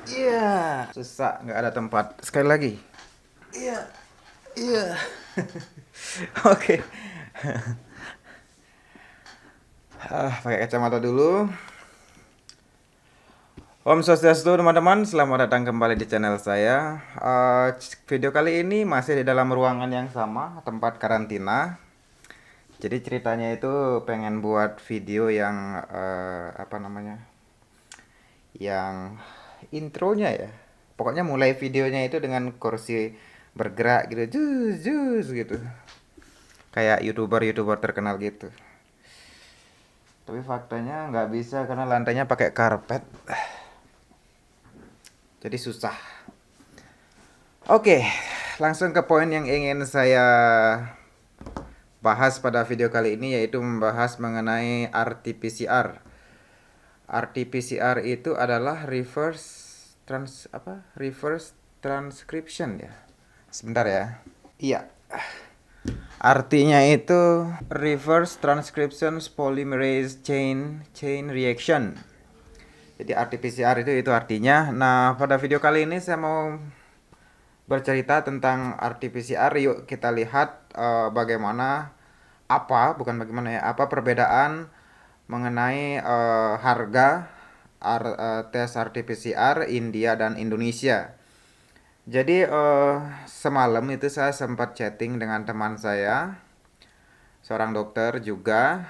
Iya. Susah, nggak ada tempat. Sekali lagi. Iya. Iya. Oke. Pakai kacamata dulu. Om Swastiastu teman-teman, selamat datang kembali di channel saya. Video kali ini masih di dalam ruangan yang sama, tempat karantina. Jadi ceritanya itu pengen buat video yang apa namanya, yang intronya ya. Pokoknya mulai videonya itu dengan kursi bergerak gitu, jus jus gitu, kayak youtuber terkenal gitu. Tapi faktanya nggak bisa karena lantainya pakai karpet, jadi susah. Oke, langsung ke poin yang ingin saya bahas pada video kali ini, yaitu membahas mengenai RT-PCR. RT-PCR itu adalah reverse transcription ya. Sebentar ya. Iya. Artinya itu reverse transcription polymerase chain reaction. Jadi RT-PCR itu artinya. Nah, pada video kali ini saya mau bercerita tentang RT-PCR. Yuk kita lihat bagaimana apa perbedaan mengenai harga tes RT-PCR India dan Indonesia. Jadi semalam itu saya sempat chatting dengan teman saya, seorang dokter juga.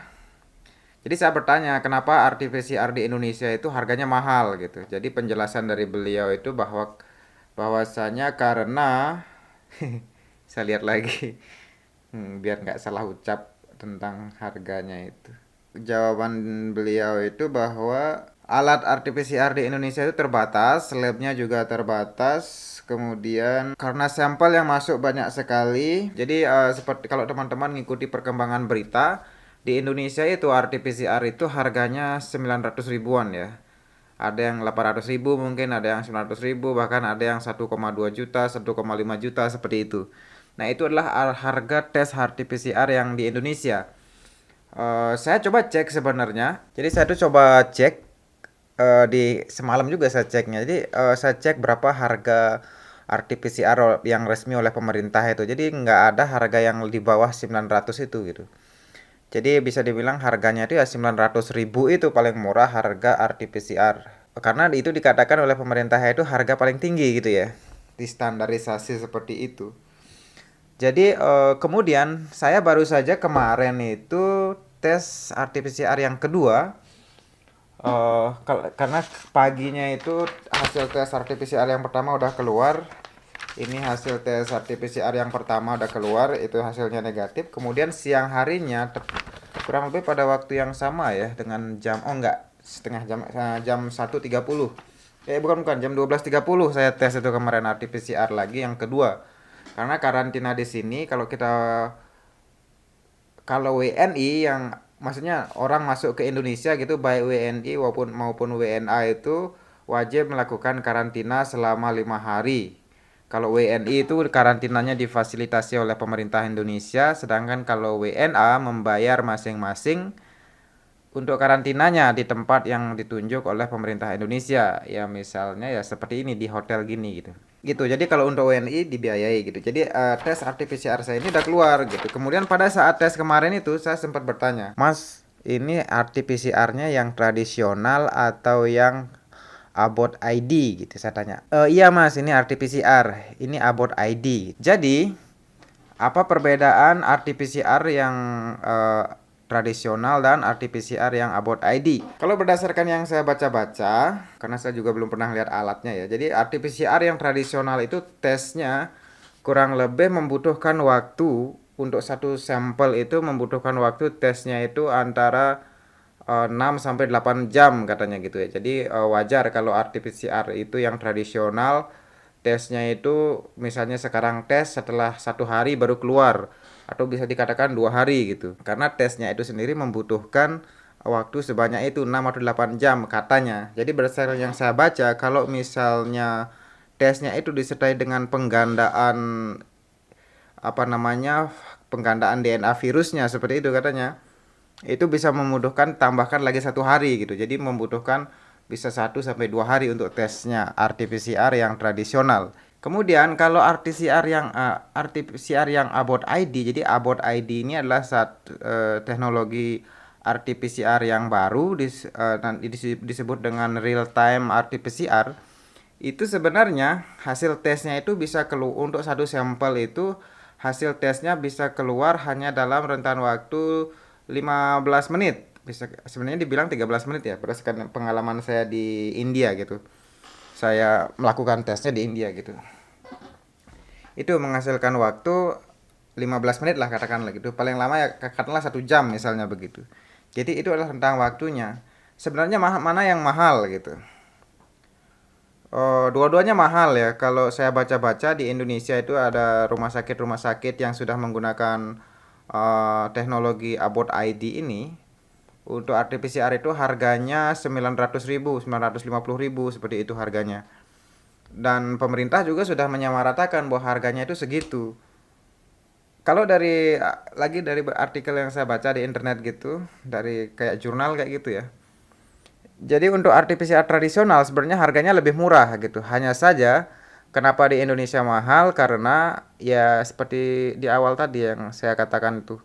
Jadi saya bertanya kenapa RT-PCR di Indonesia itu harganya mahal gitu. Jadi penjelasan dari beliau itu bahwasanya karena saya lihat lagi biar nggak salah ucap tentang harganya itu. Jawaban beliau itu bahwa alat RT-PCR di Indonesia itu terbatas, labnya juga terbatas. Kemudian karena sampel yang masuk banyak sekali, jadi seperti kalau teman-teman ngikuti perkembangan berita di Indonesia itu RT-PCR itu harganya 900 ribuan ya. Ada yang 800 ribu mungkin, ada yang 900 ribu, bahkan ada yang 1,2 juta, 1,5 juta seperti itu. Nah itu adalah harga tes RT-PCR yang di Indonesia. Saya coba cek sebenarnya. Jadi saya tuh coba cek di semalam juga saya ceknya. Jadi saya cek berapa harga RT-PCR yang resmi oleh pemerintah itu. Jadi nggak ada harga yang di bawah 900 itu gitu. Jadi bisa dibilang harganya itu ya 900 ribu itu paling murah harga RT-PCR. Karena itu dikatakan oleh pemerintah itu harga paling tinggi gitu ya. Distandarisasi seperti itu. Jadi kemudian saya baru saja kemarin itu tes RT-PCR yang kedua. Karena paginya itu hasil tes RT-PCR yang pertama udah keluar. Ini hasil tes RT-PCR yang pertama udah keluar, itu hasilnya negatif. Kemudian siang harinya kurang lebih pada waktu yang sama ya dengan jam setengah jam, jam 1.30. Bukan jam 12.30 saya tes itu kemarin RT-PCR lagi yang kedua. Karena karantina di sini kalau WNI yang maksudnya orang masuk ke Indonesia gitu baik WNI maupun WNA itu wajib melakukan karantina selama 5 hari. Kalau WNI itu karantinanya difasilitasi oleh pemerintah Indonesia, sedangkan kalau WNA membayar masing-masing untuk karantinanya di tempat yang ditunjuk oleh pemerintah Indonesia. Ya misalnya ya seperti ini di hotel gini gitu. Gitu. Jadi kalau untuk WNI dibiayai gitu. Jadi tes RT-PCR saya ini udah keluar gitu. Kemudian pada saat tes kemarin itu saya sempat bertanya, "Mas, ini RT-PCR-nya yang tradisional atau yang About ID gitu saya tanya. Iya Mas, ini RT-PCR, ini About ID. Jadi apa perbedaan RT-PCR yang tradisional dan RT-PCR yang About ID? Kalau berdasarkan yang saya baca-baca, karena saya juga belum pernah lihat alatnya ya. Jadi RT-PCR yang tradisional itu tesnya kurang lebih membutuhkan waktu untuk satu sampel itu membutuhkan waktu tesnya itu antara 6 sampai 8 jam katanya gitu ya. Jadi wajar kalau RT-PCR itu yang tradisional tesnya itu misalnya sekarang tes setelah 1 hari baru keluar atau bisa dikatakan 2 hari gitu. Karena tesnya itu sendiri membutuhkan waktu sebanyak itu 6 atau 8 jam katanya. Jadi berdasarkan yang saya baca kalau misalnya tesnya itu disertai dengan penggandaan DNA virusnya seperti itu katanya, itu bisa membutuhkan tambahkan lagi 1 hari gitu. Jadi membutuhkan bisa 1 sampai 2 hari untuk tesnya RT-PCR yang tradisional. Kemudian kalau RT-PCR yang Abbott ID, jadi Abbott ID ini adalah teknologi RT-PCR yang baru disebut dengan real time RT-PCR. Itu sebenarnya hasil tesnya itu bisa keluar untuk satu sampel itu, hasil tesnya bisa keluar hanya dalam rentan waktu 15 menit. Bisa sebenarnya dibilang 13 menit ya, berdasarkan pengalaman saya di India gitu. Saya melakukan tesnya di India gitu. Itu menghasilkan waktu 15 menit lah katakanlah gitu. Paling lama ya katakanlah 1 jam misalnya begitu. Jadi itu adalah rentang waktunya. Sebenarnya mana yang mahal gitu. Oh, dua-duanya mahal ya. Kalau saya baca-baca di Indonesia itu ada rumah sakit yang sudah menggunakan teknologi Abbott ID ini. Untuk RT-PCR itu harganya 900.000, 950.000 seperti itu harganya. Dan pemerintah juga sudah menyamaratakan bahwa harganya itu segitu. Kalau dari artikel yang saya baca di internet gitu, dari kayak jurnal kayak gitu ya. Jadi untuk RT-PCR tradisional sebenarnya harganya lebih murah gitu. Hanya saja kenapa di Indonesia mahal karena ya seperti di awal tadi yang saya katakan itu.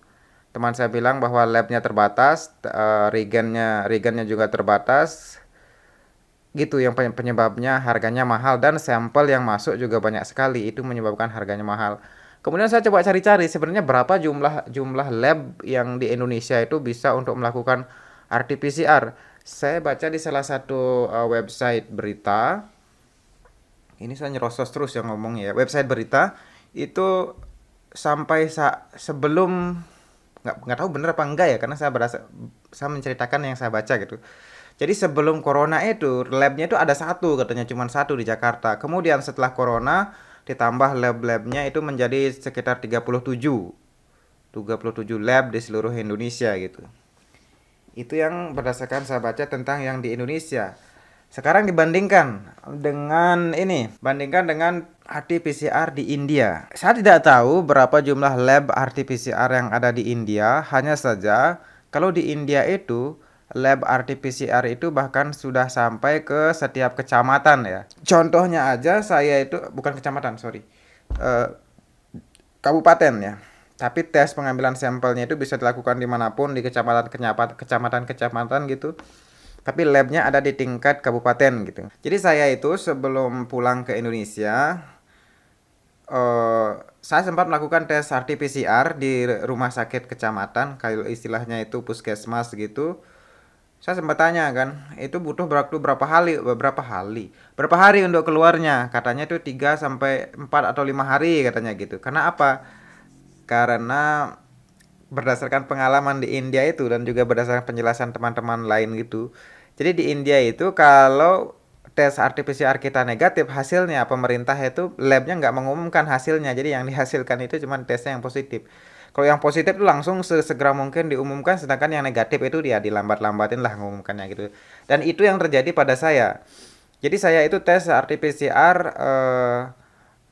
Teman saya bilang bahwa labnya terbatas, reagentnya juga terbatas. Gitu yang penyebabnya harganya mahal dan sampel yang masuk juga banyak sekali. Itu menyebabkan harganya mahal. Kemudian saya coba cari-cari sebenarnya berapa jumlah lab yang di Indonesia itu bisa untuk melakukan RT-PCR. Saya baca di salah satu website berita. Ini saya nyerocos terus yang ngomong ya. Website berita itu sebelum nggak tahu bener apa enggak ya karena saya menceritakan yang saya baca gitu. Jadi sebelum corona itu labnya itu ada satu katanya cuma satu di Jakarta. Kemudian setelah corona ditambah lab-labnya itu menjadi sekitar 37 lab di seluruh Indonesia gitu. Itu yang berdasarkan saya baca tentang yang di Indonesia. Sekarang bandingkan dengan RT-PCR di India. Saya tidak tahu berapa jumlah lab RT-PCR yang ada di India, hanya saja kalau di India itu lab RT-PCR itu bahkan sudah sampai ke setiap kecamatan ya. Contohnya aja saya itu bukan kecamatan, sorry. Eh, Kabupaten ya. Tapi tes pengambilan sampelnya itu bisa dilakukan dimanapun di kecamatan gitu. Tapi labnya ada di tingkat kabupaten gitu. Jadi saya itu sebelum pulang ke Indonesia, saya sempat melakukan tes RT-PCR di rumah sakit kecamatan, kalau istilahnya itu puskesmas gitu. Saya sempat tanya kan, itu butuh waktu berapa hari untuk keluarnya? Katanya itu 3 sampai 4 atau 5 hari katanya gitu. Karena apa? Karena berdasarkan pengalaman di India itu dan juga berdasarkan penjelasan teman-teman lain gitu. Jadi di India itu kalau tes RT-PCR kita negatif, hasilnya pemerintah itu labnya nggak mengumumkan hasilnya. Jadi yang dihasilkan itu cuma tesnya yang positif. Kalau yang positif itu langsung sesegera mungkin diumumkan, sedangkan yang negatif itu dia dilambat-lambatin lah ngumumkannya gitu. Dan itu yang terjadi pada saya. Jadi saya itu tes RT-PCR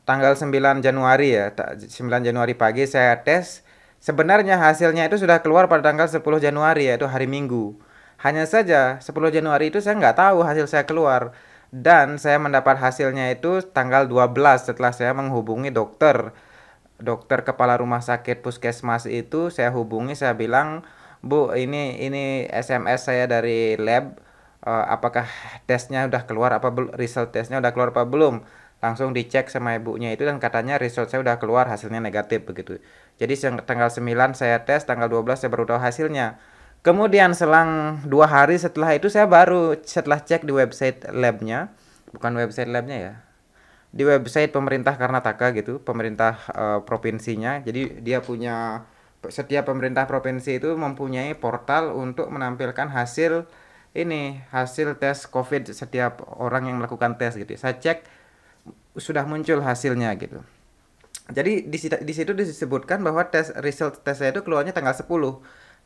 tanggal 9 Januari ya. 9 Januari pagi saya tes. Sebenarnya hasilnya itu sudah keluar pada tanggal 10 Januari yaitu hari Minggu. Hanya saja 10 Januari itu saya nggak tahu hasil saya keluar. Dan saya mendapat hasilnya itu tanggal 12 setelah saya menghubungi dokter. Dokter kepala rumah sakit puskesmas itu saya hubungi, saya bilang, "Bu, ini SMS saya dari lab. Apakah tesnya udah keluar result tesnya udah keluar apa belum?" Langsung dicek sama ibunya itu dan katanya result saya udah keluar, hasilnya negatif begitu. Jadi tanggal 9 saya tes, tanggal 12 saya baru tahu hasilnya. Kemudian selang 2 hari setelah itu setelah cek di website labnya, bukan website labnya ya, di website pemerintah Karnataka gitu, pemerintah provinsinya. Jadi setiap pemerintah provinsi itu mempunyai portal untuk menampilkan hasil tes COVID setiap orang yang melakukan tes gitu. Saya cek sudah muncul hasilnya gitu. Jadi di situ disebutkan bahwa result tes saya itu keluarnya tanggal 10.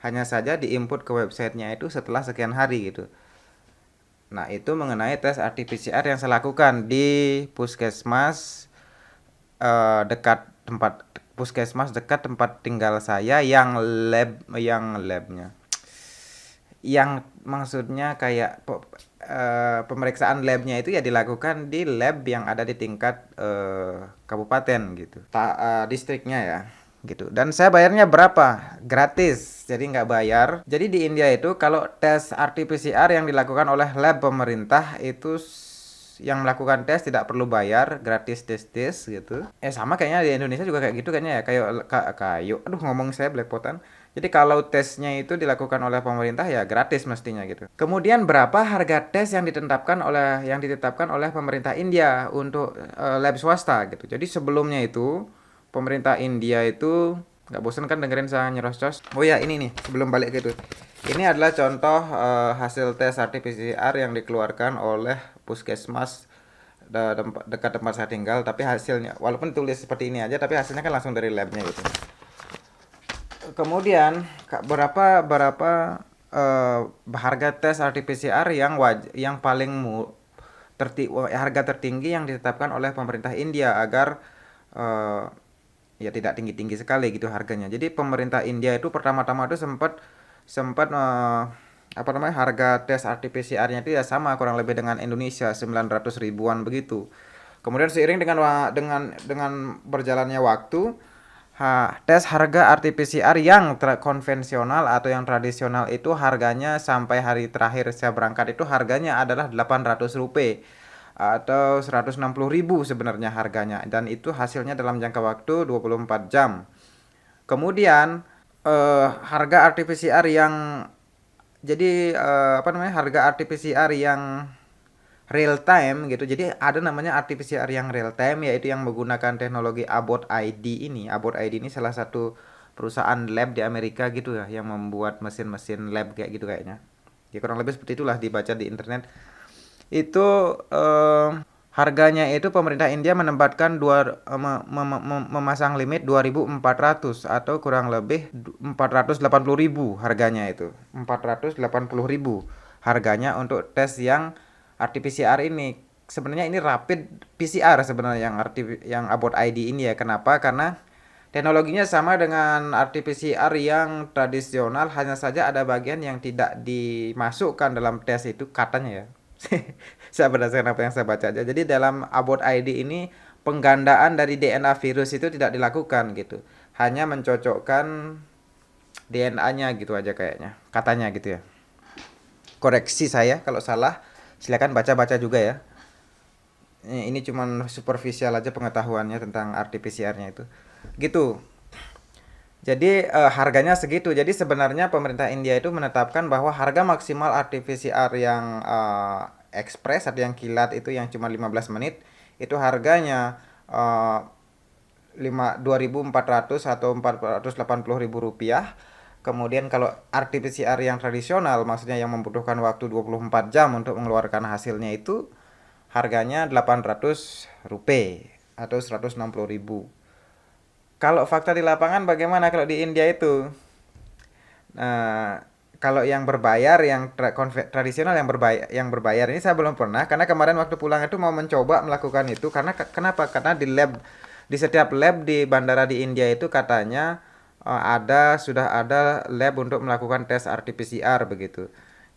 Hanya saja diinput ke websitenya itu setelah sekian hari gitu. Nah, itu mengenai tes RT-PCR yang saya lakukan di puskesmas dekat tempat tinggal saya yang maksudnya kayak pemeriksaan labnya itu ya dilakukan di lab yang ada di tingkat kabupaten gitu, distriknya ya gitu. Dan saya bayarnya berapa? Gratis, jadi nggak bayar. Jadi di India itu kalau tes RT-PCR yang dilakukan oleh lab pemerintah itu yang melakukan tes tidak perlu bayar, gratis tes gitu. Sama kayaknya di Indonesia juga kayak gitu kayaknya ya, kayak aduh ngomong saya belepotan. Jadi kalau tesnya itu dilakukan oleh pemerintah ya gratis mestinya gitu. Kemudian berapa harga tes yang ditetapkan oleh pemerintah India untuk lab swasta gitu. Jadi sebelumnya itu pemerintah India itu nggak bosan kan dengerin saya nyerocos. Oh ya ini nih sebelum balik gitu. Ini adalah contoh hasil tes RT-PCR yang dikeluarkan oleh puskesmas dekat tempat saya tinggal, tapi hasilnya walaupun tulis seperti ini aja tapi hasilnya kan langsung dari labnya gitu. Kemudian berapa harga tes RT-PCR yang paling harga tertinggi yang ditetapkan oleh pemerintah India agar eh, ya tidak tinggi-tinggi sekali gitu harganya. Jadi pemerintah India itu pertama-tama itu sempat sempat apa namanya harga tes RT-PCR-nya itu ya sama kurang lebih dengan Indonesia 900 ribuan begitu. Kemudian seiring dengan berjalannya waktu, tes harga RT-PCR yang konvensional atau yang tradisional itu harganya sampai hari terakhir saya berangkat itu harganya adalah 800 rupiah atau 160.000 sebenarnya harganya, dan itu hasilnya dalam jangka waktu 24 jam. Kemudian harga RT-PCR yang apa namanya harga RT-PCR yang real time gitu. Jadi ada namanya RT-PCR yang real time, yaitu yang menggunakan teknologi Abbott ID ini. Abbott ID ini salah satu perusahaan lab di Amerika gitu ya, yang membuat mesin-mesin lab kayak gitu kayaknya. Ya kurang lebih seperti itulah dibaca di internet. Itu harganya itu pemerintah India menempatkan memasang limit 2.400 atau kurang lebih 480.000 harganya itu. 480.000 harganya untuk tes yang RT-PCR ini. Sebenarnya ini rapid PCR sebenarnya yang Abbott ID ini ya. Kenapa? Karena teknologinya sama dengan RT-PCR yang tradisional, hanya saja ada bagian yang tidak dimasukkan dalam tes itu katanya ya. Saya berdasarkan apa yang saya baca aja. Jadi dalam Abbott ID ini penggandaan dari DNA virus itu tidak dilakukan gitu. Hanya mencocokkan DNA-nya gitu aja kayaknya. Katanya gitu ya. Koreksi saya kalau salah. Silakan baca-baca juga ya. Ini cuman superficial aja pengetahuannya tentang RT-PCR-nya itu. Gitu. Jadi harganya segitu. Jadi sebenarnya pemerintah India itu menetapkan bahwa harga maksimal RT-PCR yang ekspres atau yang kilat itu yang cuma 15 menit itu harganya 2.400 atau 480.000 rupiah. Kemudian kalau RT-PCR yang tradisional, maksudnya yang membutuhkan waktu 24 jam untuk mengeluarkan hasilnya, itu harganya 800 rupiah atau 160.000. Kalau fakta di lapangan bagaimana kalau di India itu? Nah, kalau yang berbayar, yang tradisional yang berbayar ini saya belum pernah, karena kemarin waktu pulang itu mau mencoba melakukan itu karena kenapa? Karena di setiap lab di bandara di India itu katanya sudah ada lab untuk melakukan tes RT-PCR begitu.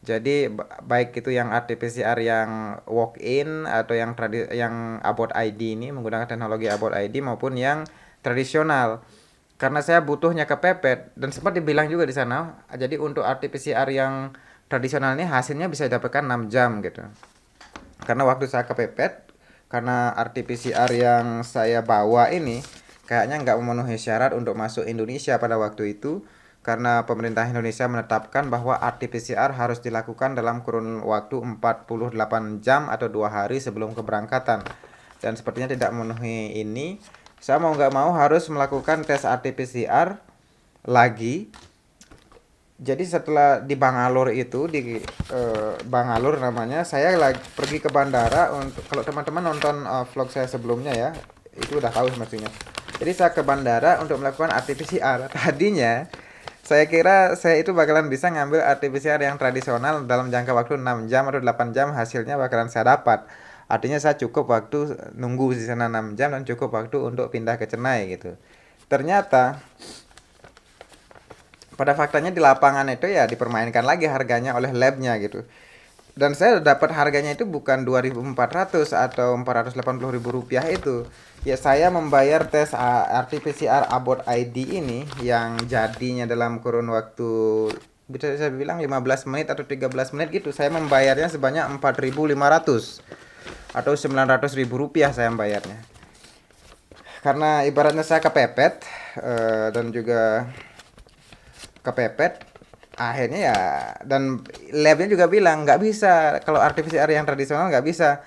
Jadi baik itu yang RT-PCR yang walk-in atau yang Abbott ID ini menggunakan teknologi Abbott ID maupun yang tradisional. Karena saya butuhnya kepepet dan sempat dibilang juga di sana. Jadi untuk RT-PCR yang tradisional ini hasilnya bisa didapatkan 6 jam gitu. Karena waktu saya kepepet, karena RT-PCR yang saya bawa ini kayaknya nggak memenuhi syarat untuk masuk Indonesia pada waktu itu. Karena pemerintah Indonesia menetapkan bahwa RT-PCR harus dilakukan dalam kurun waktu 48 jam atau 2 hari sebelum keberangkatan. Dan sepertinya tidak memenuhi ini. Saya mau nggak mau harus melakukan tes RT-PCR lagi. Jadi setelah di Bangalore itu, di Bangalore namanya, saya lagi pergi ke bandara. Untuk kalau teman-teman nonton vlog saya sebelumnya ya, itu udah tahu semestinya. Jadi saya ke bandara untuk melakukan RT-PCR. Tadinya saya kira saya itu bakalan bisa ngambil RT-PCR yang tradisional dalam jangka waktu 6 jam atau 8 jam hasilnya bakalan saya dapat. Artinya saya cukup waktu nunggu di sana 6 jam dan cukup waktu untuk pindah ke Chennai gitu. Ternyata pada faktanya di lapangan itu ya dipermainkan lagi harganya oleh labnya gitu. Dan saya dapat harganya itu bukan 2.400 atau 480.000 rupiah itu. Ya saya membayar tes RT-PCR About ID ini yang jadinya dalam kurun waktu bisa saya bilang 15 menit atau 13 menit gitu. Saya membayarnya sebanyak 4.500 atau 900.000 rupiah saya membayarnya. Karena ibaratnya saya kepepet dan juga kepepet akhirnya ya, dan labnya juga bilang nggak bisa kalau RT-PCR yang tradisional nggak bisa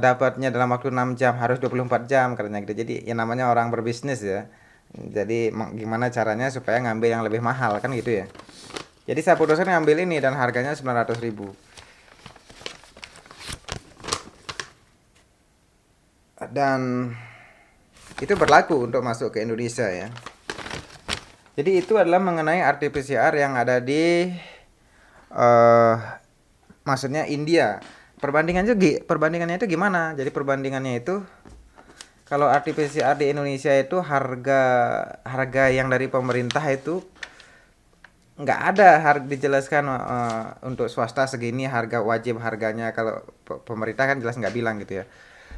dapatnya dalam waktu 6 jam, harus 24 jam katanya gitu. Jadi ya namanya orang berbisnis ya, jadi gimana caranya supaya ngambil yang lebih mahal kan gitu ya. Jadi saya putuskan ngambil ini dan harganya 900.000. Dan itu berlaku untuk masuk ke Indonesia ya. Jadi itu adalah mengenai RT-PCR yang ada di maksudnya India. Perbandingannya itu gimana? Jadi perbandingannya itu kalau RT-PCR di Indonesia itu harga harga yang dari pemerintah itu nggak ada harga dijelaskan untuk swasta segini harga wajib harganya, kalau pemerintah kan jelas nggak bilang gitu ya.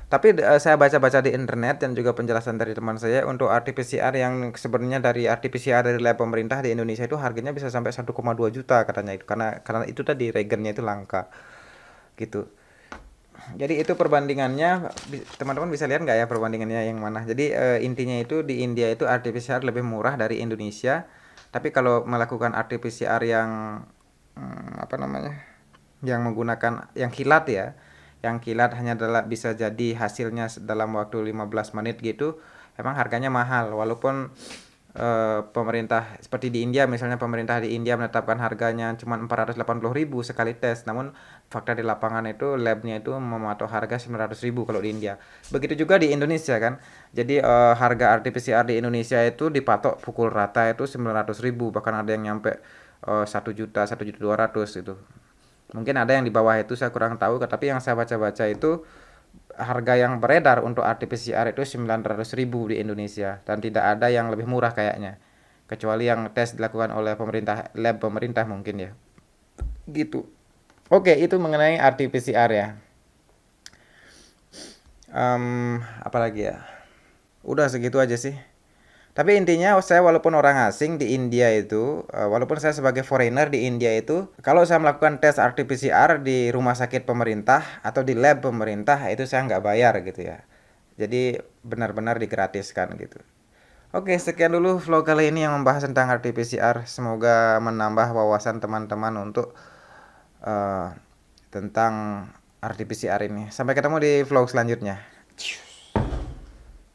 Tapi saya baca-baca di internet dan juga penjelasan dari teman saya untuk RT-PCR yang sebenarnya dari RT-PCR dari lab pemerintah di Indonesia itu harganya bisa sampai 1,2 juta katanya, itu karena itu tadi reagennya itu langka gitu. Jadi itu perbandingannya, teman-teman bisa lihat nggak ya perbandingannya yang mana. Jadi intinya itu di India itu RT-PCR lebih murah dari Indonesia. Tapi kalau melakukan RT-PCR yang apa namanya, yang menggunakan yang kilat ya, yang kilat hanya adalah bisa jadi hasilnya dalam waktu 15 menit gitu, emang harganya mahal. Walaupun pemerintah seperti di India, misalnya pemerintah di India menetapkan harganya cuma 480.000 sekali tes, namun fakta di lapangan itu labnya itu mematok harga 900.000 kalau di India. Begitu juga di Indonesia kan. Jadi harga RT-PCR di Indonesia itu dipatok pukul rata itu 900.000, bahkan ada yang nyampe 1 juta, 1.200.000 itu. Mungkin ada yang di bawah itu, saya kurang tahu, tapi yang saya baca-baca itu harga yang beredar untuk RT-PCR itu 900.000 di Indonesia, dan tidak ada yang lebih murah kayaknya. Kecuali yang tes dilakukan oleh pemerintah, lab pemerintah mungkin ya. Gitu. Oke, itu mengenai RT-PCR ya. Apalagi ya? Udah segitu aja sih. Tapi intinya saya walaupun orang asing di India itu, walaupun saya sebagai foreigner di India itu, kalau saya melakukan tes RT-PCR di rumah sakit pemerintah atau di lab pemerintah itu saya nggak bayar gitu ya. Jadi benar-benar digratiskan gitu. Oke, sekian dulu vlog kali ini yang membahas tentang RT-PCR. Semoga menambah wawasan teman-teman untuk tentang RT-PCR ini. Sampai ketemu di vlog selanjutnya.